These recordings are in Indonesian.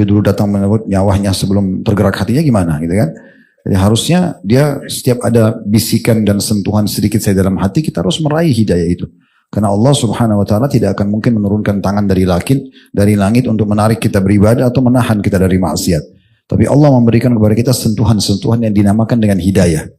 lebih dulu datang menyebut nyawanya sebelum tergerak hatinya gimana gitu kan. Jadi harusnya dia setiap ada bisikan dan sentuhan sedikit saya dalam hati, kita harus meraih hidayah itu. Karena Allah Subhanahu wa taala tidak akan mungkin menurunkan tangan dari langit untuk menarik kita beribadah atau menahan kita dari maksiat. Tapi Allah memberikan kepada kita sentuhan-sentuhan yang dinamakan dengan hidayah.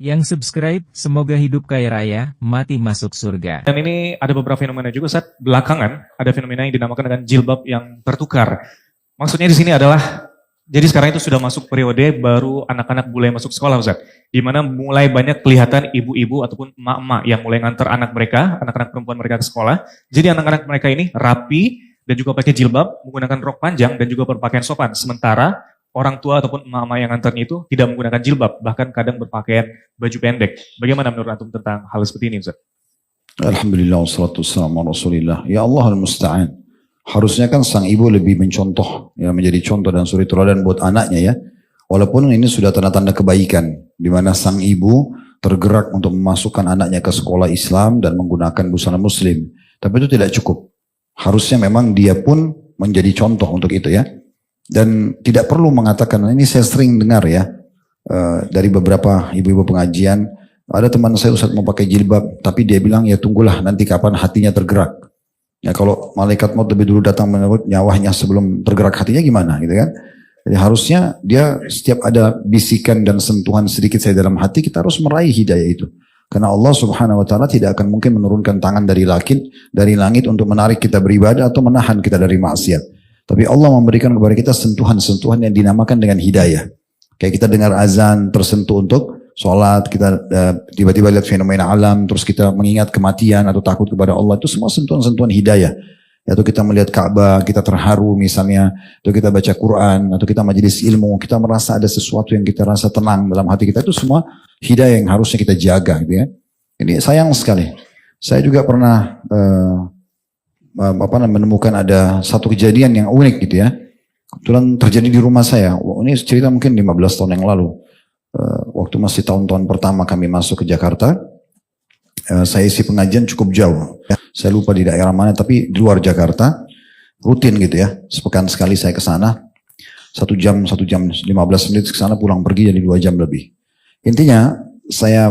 Yang subscribe, semoga hidup kaya raya, mati masuk surga. Dan ini ada beberapa fenomena juga, Ustaz. Belakangan ada fenomena yang dinamakan dengan jilbab yang tertukar. Maksudnya di sini adalah, jadi sekarang itu sudah masuk periode baru anak-anak mulai masuk sekolah, Ustaz. Di mana mulai banyak kelihatan ibu-ibu ataupun emak-emak yang mulai nganter anak mereka, anak-anak perempuan mereka ke sekolah. Jadi anak-anak mereka ini rapi dan juga pakai jilbab, menggunakan rok panjang dan juga berpakaian sopan. Sementara orang tua ataupun emak-emak yang nganternya itu tidak menggunakan jilbab, bahkan kadang berpakaian baju pendek. Bagaimana menurut antum tentang hal seperti ini, Ustaz? Alhamdulillah wassalatu wassalamu ala Rasulillah. Ya Allah al-musta'an. Harusnya kan sang ibu lebih mencontoh, ya, menjadi contoh dan suri teladan buat anaknya ya. Walaupun ini sudah tanda-tanda kebaikan, di mana sang ibu tergerak untuk memasukkan anaknya ke sekolah Islam dan menggunakan busana muslim. Tapi itu tidak cukup. Harusnya memang dia pun menjadi contoh untuk itu ya. Dan tidak perlu mengatakan, ini saya sering dengar ya, dari beberapa ibu-ibu pengajian, ada teman saya Ustaz mau pakai jilbab, tapi dia bilang ya tunggulah nanti kapan hatinya tergerak. Ya kalau malaikat maut lebih dulu datang menyebut nyawanya sebelum tergerak hatinya gimana gitu kan. Jadi harusnya dia setiap ada bisikan dan sentuhan sedikit saya dalam hati, kita harus meraih hidayah itu. Karena Allah Subhanahu wa taala tidak akan mungkin menurunkan tangan dari langit untuk menarik kita beribadah atau menahan kita dari maksiat. Tapi Allah memberikan kepada kita sentuhan-sentuhan yang dinamakan dengan hidayah. Kayak kita dengar azan tersentuh untuk sholat, kita tiba-tiba lihat fenomena alam, terus kita mengingat kematian atau takut kepada Allah, itu semua sentuhan-sentuhan hidayah. Atau kita melihat Ka'bah, kita terharu misalnya, atau kita baca Quran, atau kita majelis ilmu, kita merasa ada sesuatu yang kita rasa tenang dalam hati kita, itu semua hidayah yang harusnya kita jaga gitu ya. Ini sayang sekali. Saya juga pernah menemukan ada satu kejadian yang unik gitu ya. Kebetulan terjadi di rumah saya. Ini cerita mungkin 15 tahun yang lalu. Waktu masih tahun-tahun pertama kami masuk ke Jakarta, saya isi pengajian cukup jauh. Saya lupa di daerah mana, tapi di luar Jakarta, rutin gitu ya. Sepekan sekali saya ke sana, 1 jam 15 menit ke sana, pulang pergi jadi 2 jam lebih. Intinya saya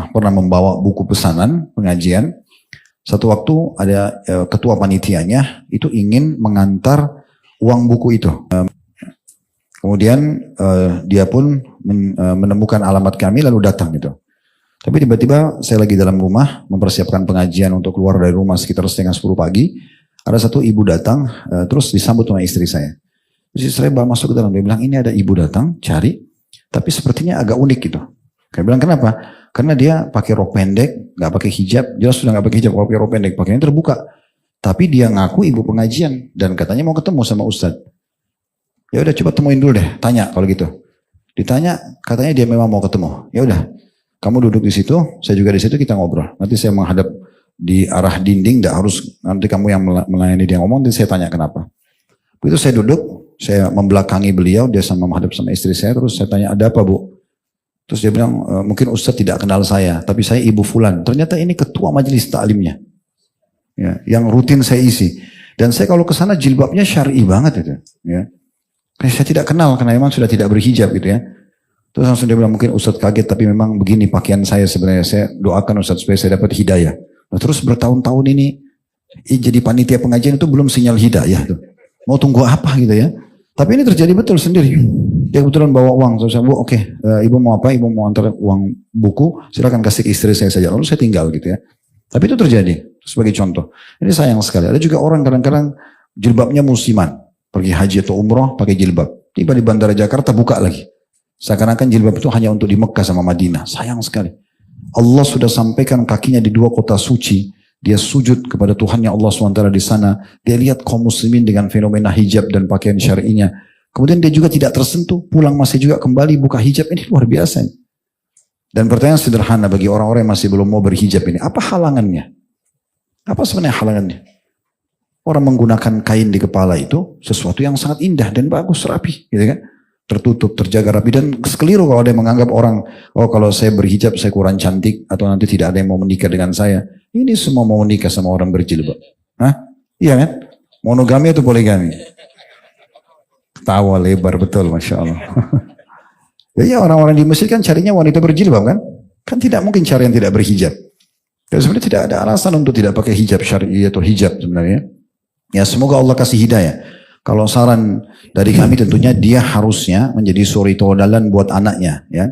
pernah membawa buku pesanan pengajian. Satu waktu ada ketua panitianya itu ingin mengantar uang buku itu. Kemudian dia pun menemukan alamat kami lalu datang gitu. Tapi tiba-tiba saya lagi dalam rumah mempersiapkan pengajian untuk keluar dari rumah sekitar 9:30 pagi. Ada satu ibu datang terus disambut sama istri saya. Terus istri saya masuk ke dalam, dia bilang ini ada ibu datang cari, tapi sepertinya agak unik gitu. Saya bilang kenapa? Karena dia pakai rok pendek, nggak pakai hijab, jelas sudah nggak pakai hijab, pakai rok pendek, pakainya terbuka. Tapi dia ngaku ibu pengajian dan katanya mau ketemu sama Ustadz. Ya udah coba temuin dulu deh, tanya kalau gitu. Ditanya, katanya dia memang mau ketemu. Ya udah, kamu duduk di situ, saya juga di situ, kita ngobrol. Nanti saya menghadap di arah dinding, tidak harus nanti kamu yang melayani dia ngomong, nanti saya tanya kenapa. Begitu saya duduk, saya membelakangi beliau, dia sama menghadap sama istri saya, terus saya tanya ada apa Bu? Terus dia bilang, mungkin Ustadz tidak kenal saya, tapi saya Ibu Fulan. Ternyata ini ketua majelis taklimnya, ya, yang rutin saya isi. Dan saya kalau ke sana jilbabnya syar'i banget itu. Ya. Saya tidak kenal karena memang sudah tidak berhijab gitu ya. Terus langsung dia bilang, mungkin Ustadz kaget, tapi memang begini pakaian saya sebenarnya. Saya doakan Ustadz supaya saya dapat hidayah. Nah, terus bertahun-tahun ini jadi panitia pengajian itu belum sinyal hidayah tuh. Mau tunggu apa gitu ya. Tapi ini terjadi betul sendiri. Dia kebetulan bawa uang. Saya bilang, oke, ibu mau apa? Ibu mau antar uang buku, silakan kasih ke istri saya saja. Lalu saya tinggal gitu ya. Tapi itu terjadi sebagai contoh. Ini sayang sekali. Ada juga orang kadang-kadang jilbabnya musiman. Pergi haji atau umroh pakai jilbab. Tiba di bandara Jakarta buka lagi. Seakan-akan jilbab itu hanya untuk di Mekah sama Madinah. Sayang sekali. Allah sudah sampaikan kakinya di 2 kota suci. Dia sujud kepada Tuhannya Allah SWT di sana. Dia lihat kaum muslimin dengan fenomena hijab dan pakaian syar'inya. Kemudian dia juga tidak tersentuh, pulang masih juga kembali buka hijab, ini luar biasa. Dan pertanyaan sederhana bagi orang-orang yang masih belum mau berhijab ini, apa halangannya? Apa sebenarnya halangannya? Orang menggunakan kain di kepala itu sesuatu yang sangat indah dan bagus, rapi, gitu kan? tertutup, terjaga rapi. Dan sekeliru kalau ada yang menganggap orang, oh kalau saya berhijab saya kurang cantik, atau nanti tidak ada yang mau menikah dengan saya. Ini semua mau menikah sama orang berjilbab. Hah? Iya kan? Monogami atau poligami? Tawa lebar betul, Masya Allah. Ya orang-orang di Mesir kan carinya wanita berjilbab kan? Kan tidak mungkin cari yang tidak berhijab. Ya, sebenarnya tidak ada alasan untuk tidak pakai hijab syar'i atau hijab sebenarnya. Ya semoga Allah kasih hidayah. Kalau saran dari kami tentunya dia harusnya menjadi suri tauladan buat anaknya. Ya,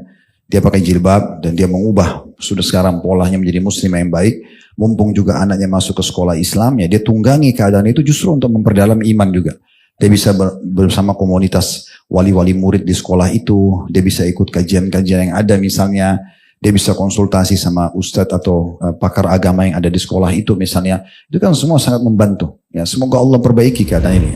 dia pakai jilbab dan dia mengubah sudah sekarang polanya menjadi muslim yang baik. Mumpung juga anaknya masuk ke sekolah Islam, ya dia tunggangi keadaan itu justru untuk memperdalam iman juga. Dia bisa bersama komunitas wali-wali murid di sekolah itu. Dia bisa ikut kajian-kajian yang ada misalnya. Dia bisa konsultasi sama ustadz atau pakar agama yang ada di sekolah itu misalnya. Itu kan semua sangat membantu. Ya, semoga Allah perbaiki keadaan ini.